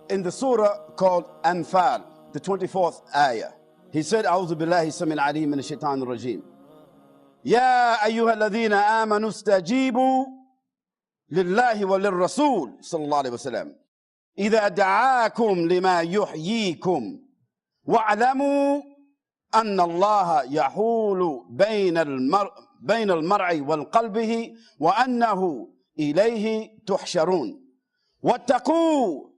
in the surah called Anfal, the 24th ayah. He said, A'udhu billahi samil alim min ash-shaytan ar-rajim. Ya ayyuha alladhina amanu istajibu lillahi wa lirrasul sallallahu alayhi wa sallam. Idha da'akum lima yuhyikum wa'alamu anna Allah yahulu bayna al-mar'i wal qalbihi wa annahu ilayhi tuhsharun. Wattaqu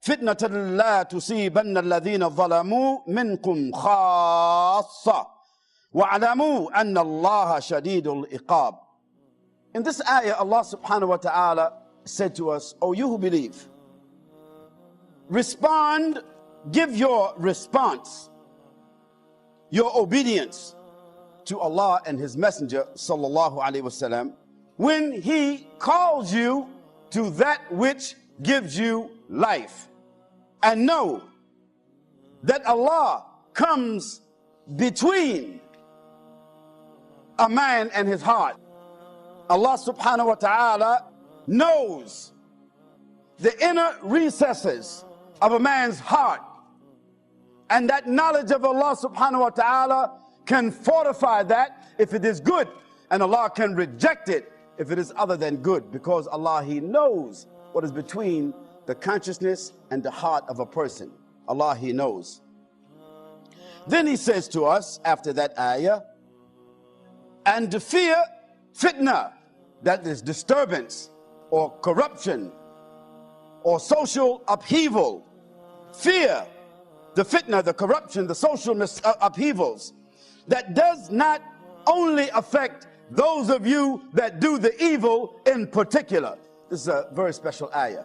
fitnatan la tusibanna alladhina zalamu minkum khassa wa'alamu anna Allah shadidul iqab. In this ayah, Allah subhanahu wa ta'ala said to us, O you who believe, respond, give your response, your obedience to Allah and His Messenger sallallahu alaihi wasallam when He calls you to that which gives you life. And know that Allah comes between a man and his heart. Allah subhanahu wa ta'ala knows the inner recesses of a man's heart, and that knowledge of Allah subhanahu wa ta'ala can fortify that if it is good, and Allah can reject it if it is other than good, because Allah, He knows what is between the consciousness and the heart of a person. Allah, He knows. Then He says to us after that ayah, and to fear fitna, that is disturbance or corruption or social upheaval. Fear the fitna, the corruption, the social upheavals that does not only affect those of you that do the evil in particular. This is a very special ayah,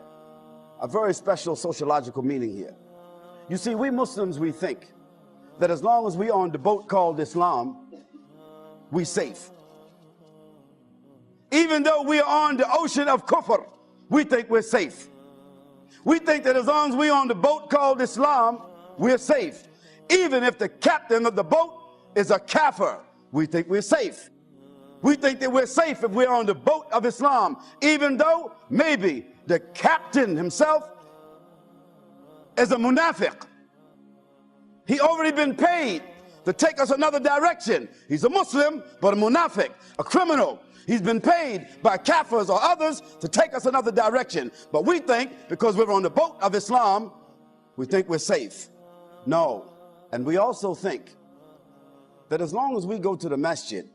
a very special sociological meaning here. You see, we Muslims, we think that as long as we are on the boat called Islam, we safe. Even though we are on the ocean of kufr, we think we're safe. We think that as long as we're on the boat called Islam, we're safe. Even if the captain of the boat is a kafir, we think we're safe. We think that we're safe if we're on the boat of Islam, even though maybe the captain himself is a munafiq. He already been paid to take us another direction. He's a Muslim, but a munafiq, a criminal. He's been paid by kafirs or others to take us another direction. But we think because we're on the boat of Islam, we think we're safe. No. And we also think that as long as we go to the masjid,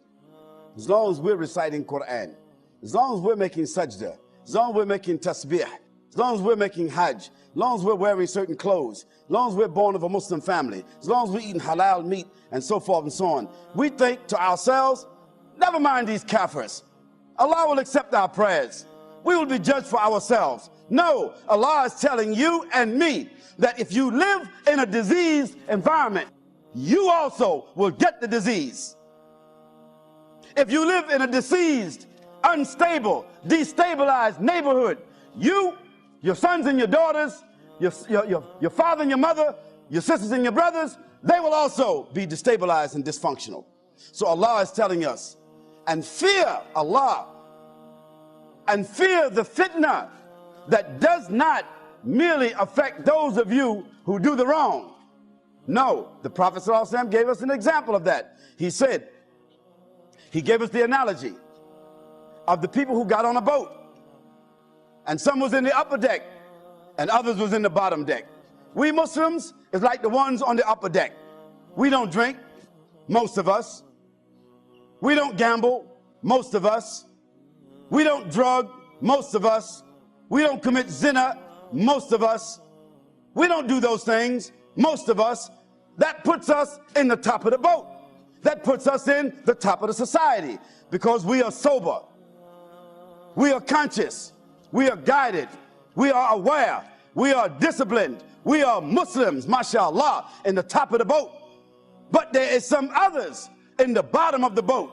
as long as we're reciting Quran, as long as we're making sajda, as long as we're making tasbih, as long as we're making hajj, as long as we're wearing certain clothes, as long as we're born of a Muslim family, as long as we're eating halal meat and so forth and so on, we think to ourselves, never mind these kafirs. Allah will accept our prayers. We will be judged for ourselves. No, Allah is telling you and me that if you live in a diseased environment, you also will get the disease. If you live in a diseased, unstable, destabilized neighborhood, you, your sons and your daughters, your father and your mother, your sisters and your brothers, they will also be destabilized and dysfunctional. So Allah is telling us, and fear Allah, and fear the fitna that does not merely affect those of you who do the wrong. No, the Prophet ﷺ gave us an example of that. He said, he gave us the analogy of the people who got on a boat, and some was in the upper deck and others was in the bottom deck. We Muslims is like the ones on the upper deck. We don't drink, most of us. We don't gamble, most of us. We don't drug, most of us. We don't commit zina, most of us. We don't do those things, most of us. That puts us in the top of the boat. That puts us in the top of the society because we are sober. We are conscious. We are guided. We are aware. We are disciplined. We are Muslims, mashallah, in the top of the boat. But there is some others in the bottom of the boat.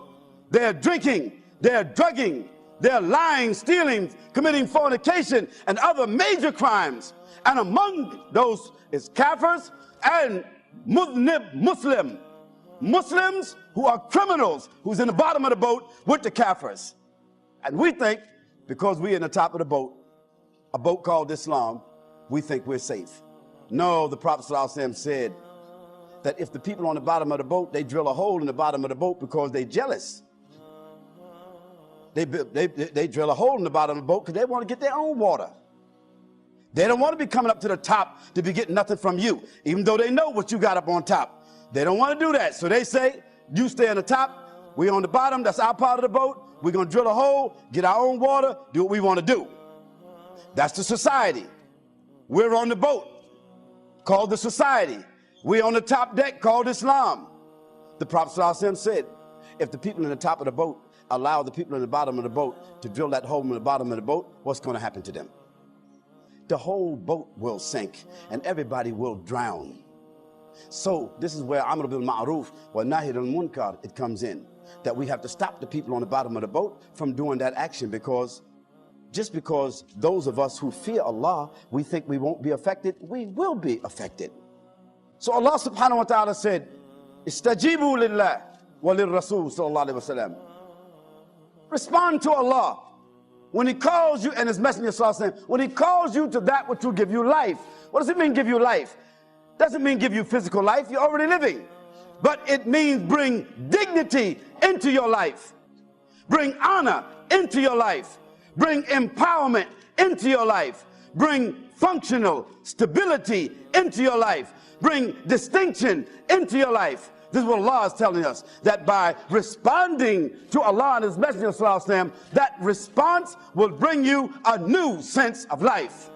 They're drinking, they're drugging, they're lying, stealing, committing fornication and other major crimes. And among those is kafirs and Muslims who are criminals, who's in the bottom of the boat with the kafirs. And we think because we're in the top of the boat, a boat called Islam, we think we're safe. No, the Prophet ﷺ said that if the people on the bottom of the boat, they drill a hole in the bottom of the boat because they're jealous. They drill a hole in the bottom of the boat because they want to get their own water. They don't want to be coming up to the top to be getting nothing from you, even though they know what you got up on top. They don't want to do that. So they say, you stay on the top, we on the bottom, that's our part of the boat. We're going to drill a hole, get our own water, do what we want to do. That's the society. We're on the boat, called the society. We're on the top deck, called Islam. The Prophet ﷺ said, if the people in the top of the boat allow the people in the bottom of the boat to drill that hole in the bottom of the boat, what's going to happen to them? The whole boat will sink and everybody will drown. So this is where Amr bil Ma'ruf wa Nahy al Munkar, it comes in. That we have to stop the people on the bottom of the boat from doing that action, because just because those of us who fear Allah, we think we won't be affected, we will be affected. So Allah subhanahu wa ta'ala said, Istajibu lillah wa lir Rasul sallallahu alayhi wa sallam. Respond to Allah when He calls you, and His Messenger sallallahu alayhi wa sallam, when He calls you to that which will give you life. What does it mean, give you life? Doesn't mean give you physical life, you're already living. But it means bring dignity into your life. Bring honor into your life. Bring empowerment into your life. Bring functional stability into your life. Bring distinction into your life. This is what Allah is telling us, that by responding to Allah and His Messenger, that response will bring you a new sense of life.